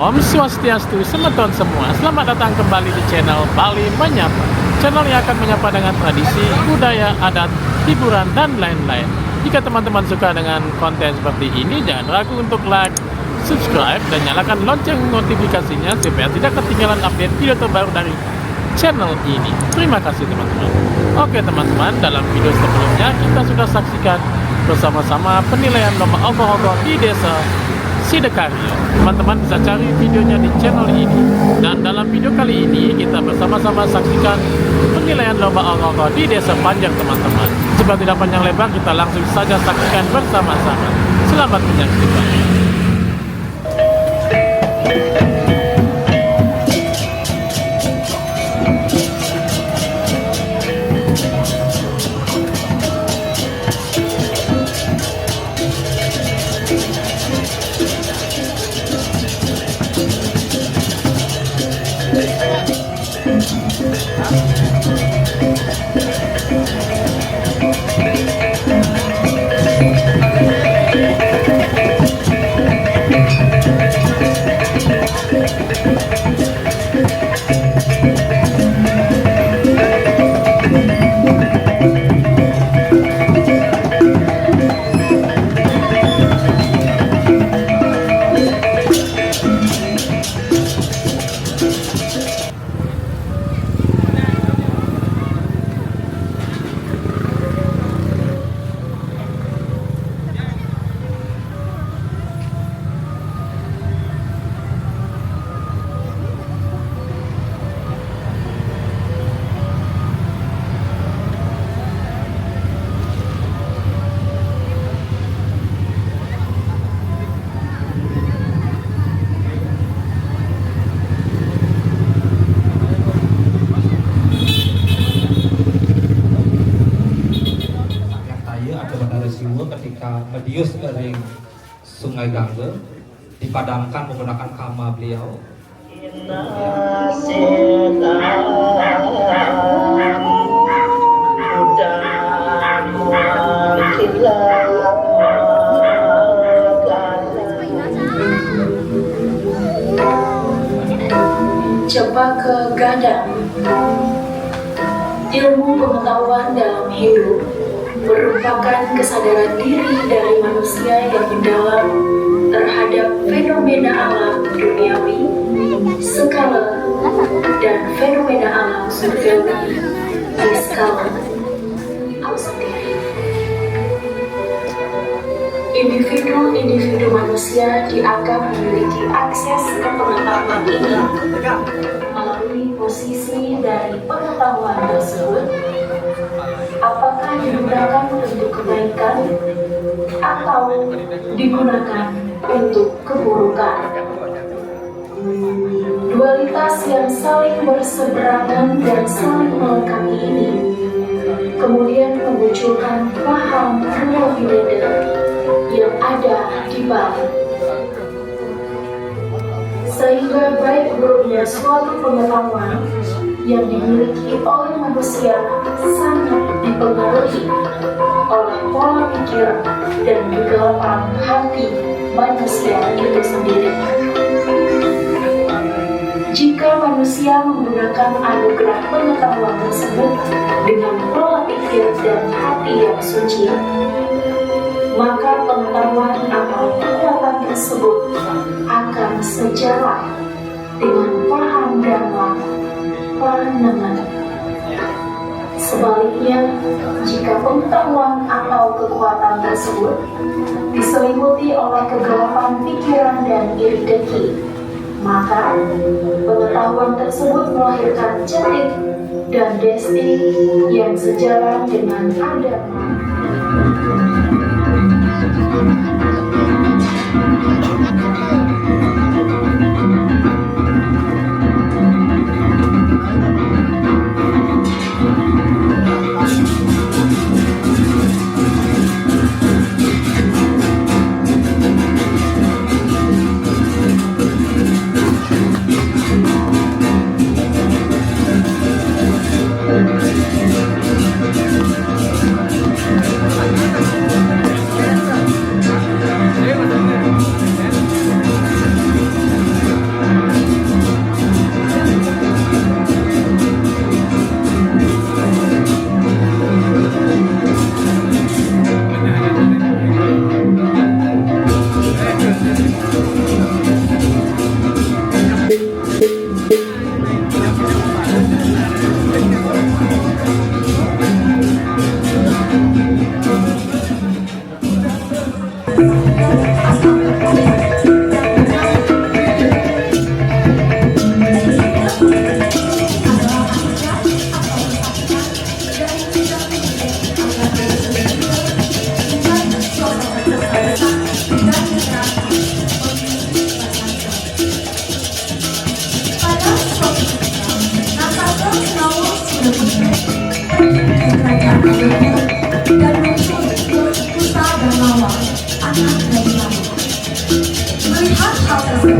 Om Swastiastu, semeton semua. Selamat datang kembali di channel Bali Menyapa. Channel yang akan menyapa dengan tradisi, budaya, adat, hiburan, dan lain-lain. Jika teman-teman suka dengan konten seperti ini, jangan ragu untuk like, subscribe, dan nyalakan lonceng notifikasinya supaya tidak ketinggalan update video terbaru dari channel ini. Terima kasih teman-teman. Oke teman-teman, dalam video sebelumnya kita sudah saksikan bersama-sama penilaian lomba ogah-ogah di desa Sidakarya. Teman-teman bisa cari videonya di channel ini. Dan dalam video kali ini kita bersama-sama saksikan penilaian lomba ogah-ogah di desa Panjang teman-teman. Supaya tidak panjang lebar, kita langsung saja saksikan bersama-sama. Selamat menyaksikan. Ketika medius dari Sungai Gangge dipadamkan menggunakan kama beliau. Cempaka Gadang. Ilmu pengetahuan dalam hidup merupakan kesadaran diri dari manusia yang mendalam terhadap fenomena alam duniawi, skala, dan fenomena alam surgawi di skala alam sendiri. Individu-individu manusia dianggap memiliki akses ke pengetahuan ini melalui posisi dari pengetahuan tersebut, apakah digunakan untuk kebaikan atau digunakan untuk keburukan. Dualitas yang saling berseberangan dan saling melengkapi ini kemudian memunculkan paham dua militer yang ada di balik, sehingga baik buruknya suatu pengetahuan yang dimiliki oleh manusia sangat dipengaruhi oleh pola pikir dan kegelapan hati manusia itu sendiri. Jika manusia menggunakan anugerah pengetahuan tersebut dengan pola pikir dan hati yang suci, maka pengetahuan atau kekuatan tersebut akan sejalan dengan paham dharma pandangan. Sebaliknya, jika pengetahuan atau kekuatan tersebut diselimuti oleh kegelapan pikiran dan iri dengki, maka pengetahuan tersebut melahirkan cetik dan desti yang sejalan dengan adharma.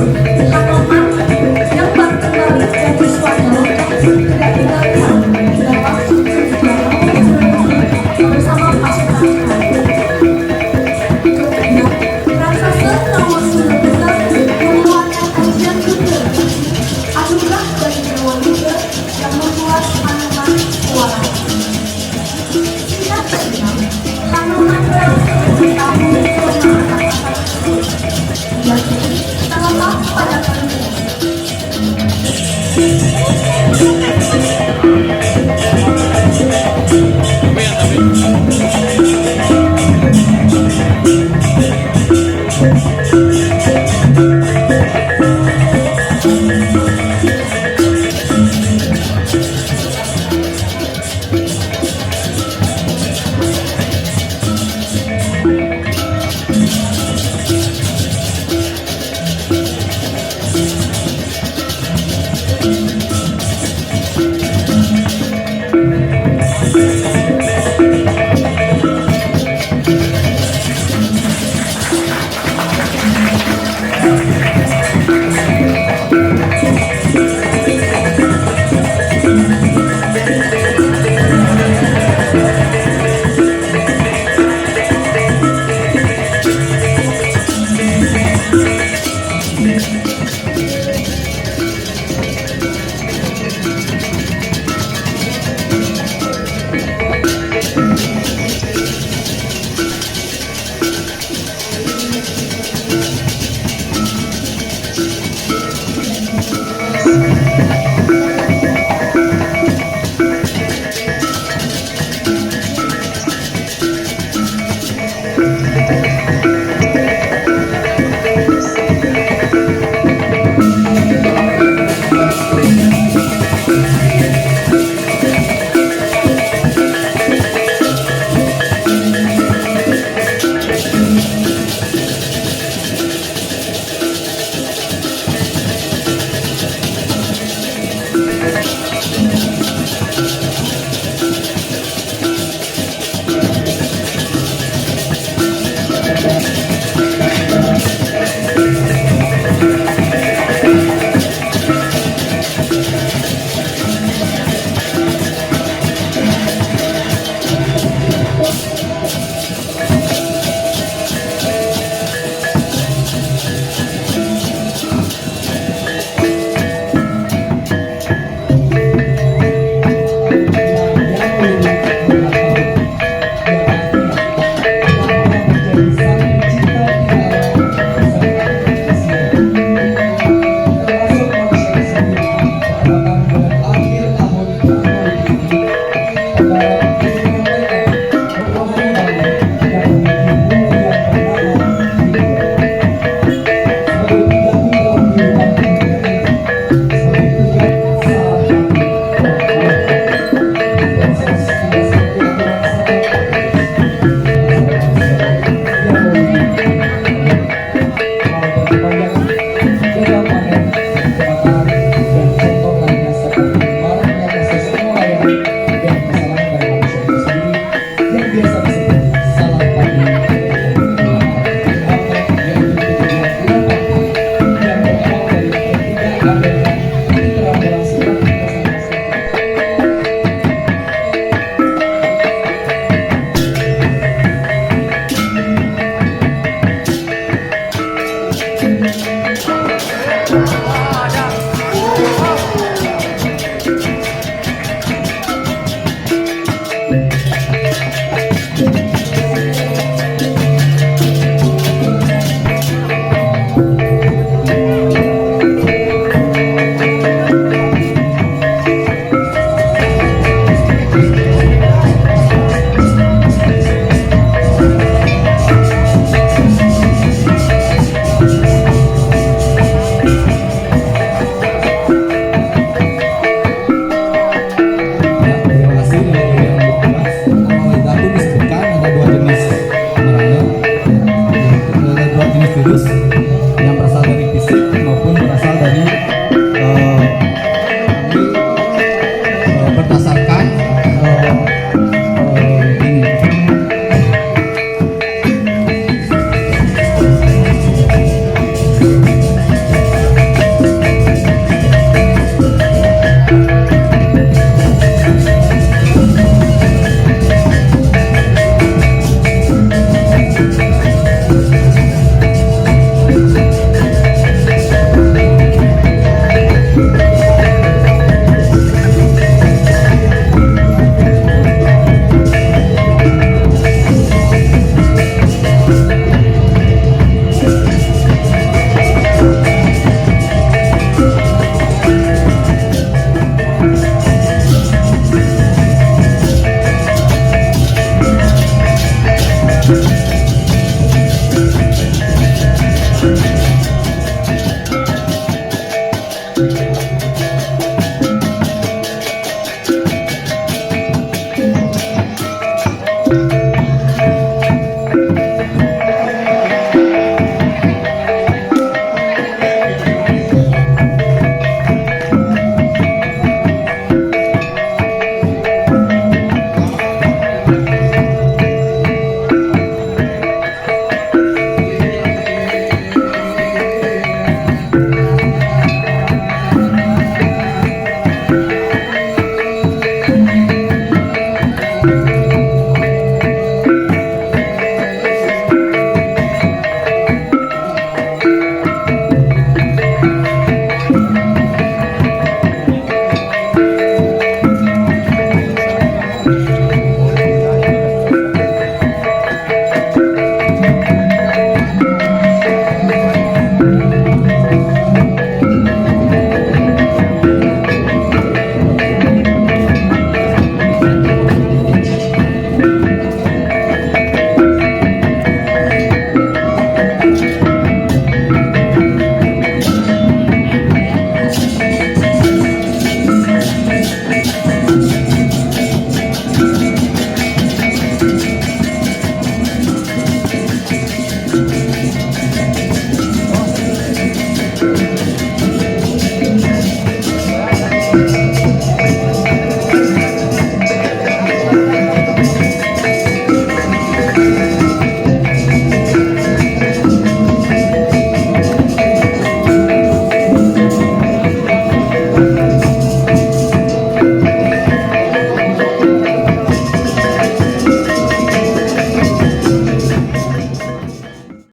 Hanoman yang baru kembali jadi swadharma tidak tinggalkan dalam sejarah bersama pasukan ketiga, raksasa nomor 19 mengeluarkan ajian Buddha, anugerah dari Dewa Buddha yang membuat Hanoman kuat. Singkat cerita, Hanoman berhasil bertahan dia terletak pada kalinya.